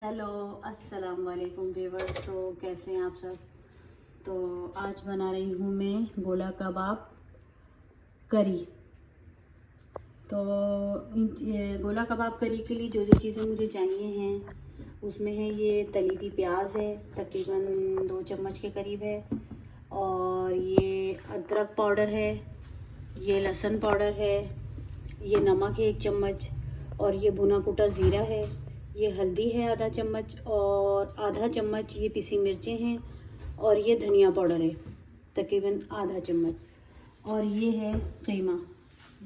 Hello, अस्सलाम वालेकुम viewers. तो कैसे हैं आप सब। तो आज बना रही हूँ मैं गोला कबाब करी। तो ये गोला कबाब करी के लिए जो जो चीज़ें मुझे चाहिए हैं उसमें है ये तली हुई प्याज है, तकरीबन 2 चम्मच के करीब है, और ये अदरक पाउडर है, ये लहसुन पाउडर है, ये नमक है 1 चम्मच, और ये भुना कुटा ज़ीरा है, ये हल्दी है आधा चम्मच, और आधा चम्मच ये पिसी मिर्चें हैं, और ये धनिया पाउडर है तकरीबन आधा चम्मच, और ये है कीमा।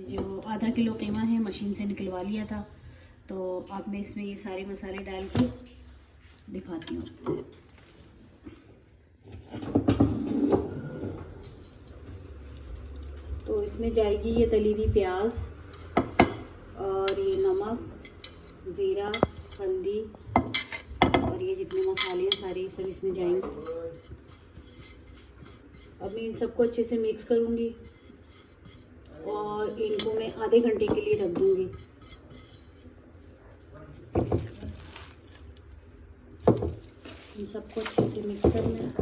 जो आधा किलो कीमा है मशीन से निकलवा लिया था। तो अब मैं इसमें ये सारे मसाले डाल के दिखाती हूँ। तो इसमें जाएगी ये तली हुई प्याज, और ये नमक, ज़ीरा, हल्दी, और ये जितने मसाले हैं सारे सब इसमें जाएंगे। अब मैं इन सबको अच्छे से मिक्स करूँगी और इनको मैं आधे घंटे के लिए रख दूँगी। इन सबको अच्छे से मिक्स करना है।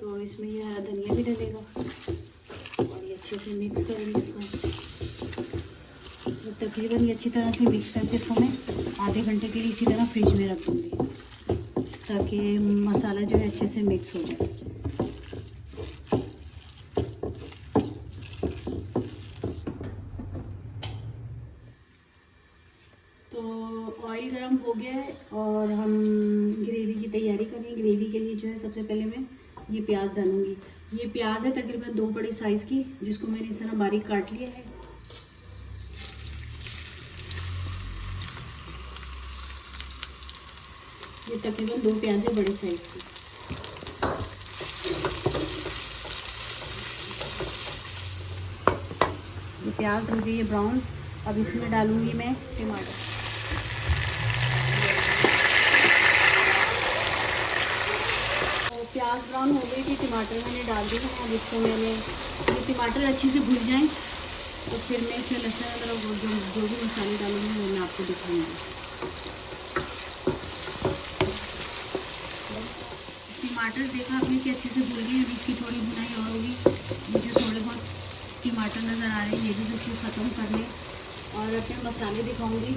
तो इसमें ये हरा धनिया भी डलेगा, और ये अच्छे से मिक्स करेंगे इसको। तो तकरीबन ये अच्छी तरह से मिक्स करके इसको मैं आधे घंटे के लिए इसी तरह फ्रिज में रख दूँगी, ताकि मसाला जो है अच्छे से मिक्स हो जाए। तो ऑयल गरम हो गया है और हम ग्रेवी की तैयारी करेंगे। ग्रेवी के लिए जो है सबसे पहले मैं ये प्याज डालूँगी। ये प्याज है तकरीबन 2 बड़े साइज़ की, जिसको मैंने इस तरह बारीक काट लिया है। ये तकरीबन 2 प्याज है बड़े साइज़ की। ये प्याज हो गई है ब्राउन। अब इसमें डालूँगी मैं टमाटर। प्याज ब्राउन हो गई थी, टमाटर मैंने डाल दिए हैं। अब इसको मैंने ये टमाटर अच्छे से भून जाएं तो फिर मैं इसमें लहसुन अदरक जो भी मसाले डालूंगी वो मैं आपको दिखाऊंगी। टमाटर देखा आपने कि अच्छे से भून गए। अभी इसकी थोड़ी भुनाई और होगी। मुझे थोड़े बहुत टमाटर नज़र आ रहे हैं, ये भी बिल्कुल ख़त्म कर लें। और अपने मसाले दिखाऊँगी।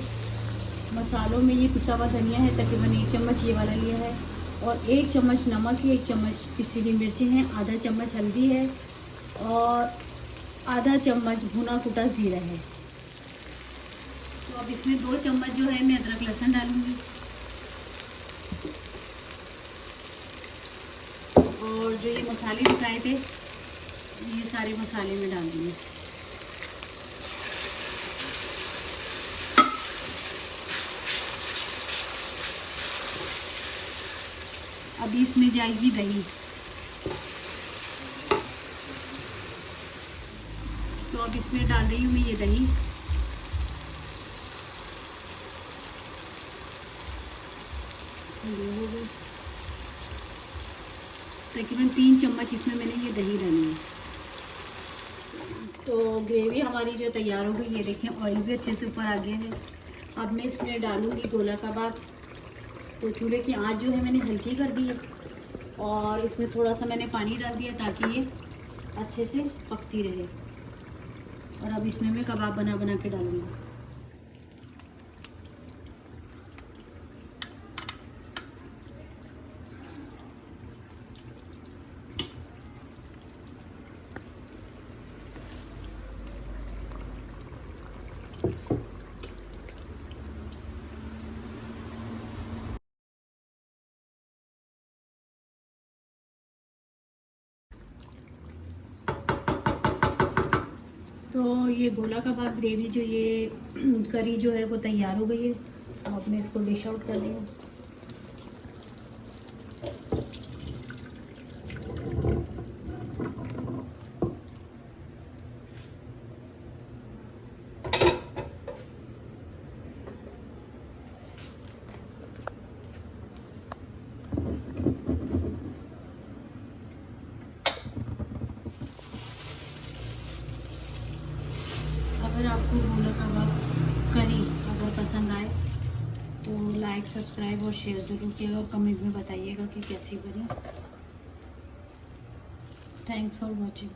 मसालों में ये पिसा हुआ धनिया है, तकरीबन 1 चम्मच ये वाला लिया है, और 1 चम्मच नमक है, 1 चम्मच पिसी हुई मिर्ची हैं, आधा चम्मच हल्दी है, और आधा चम्मच भुना कुटा ज़ीरा है। तो अब इसमें 2 चम्मच जो है मैं अदरक लहसुन डालूँगी, और जो ये मसाले दिखाए थे ये सारे मसाले में डाल दूँगी। अभी इसमें जाएगी दही। तो अब इसमें डाल रही हूँ मैं ये दही। तकरीबन 3 चम्मच इसमें मैंने ये दही डाली है। तो ग्रेवी हमारी जो तैयार हो गई, ये देखें ऑयल भी अच्छे से ऊपर आ गया है। अब मैं इसमें डालूँगी गोला कबाब। तो चूल्हे की आंच जो है मैंने हल्की कर दी है, और इसमें थोड़ा सा मैंने पानी डाल दिया ताकि ये अच्छे से पकती रहे। और अब इसमें मैं कबाब बना बना के डालूँगी। तो ये गोला कबाब ग्रेवी जो ये करी जो है वो तैयार हो गई है। अब मैं इसको डिश आउट कर रही हूँ। अगर आपको गोला कबाब करी अगर पसंद आए तो लाइक सब्सक्राइब और शेयर ज़रूर कीजिएगा और कमेंट में बताइएगा कि कैसी बनी। Thanks for watching.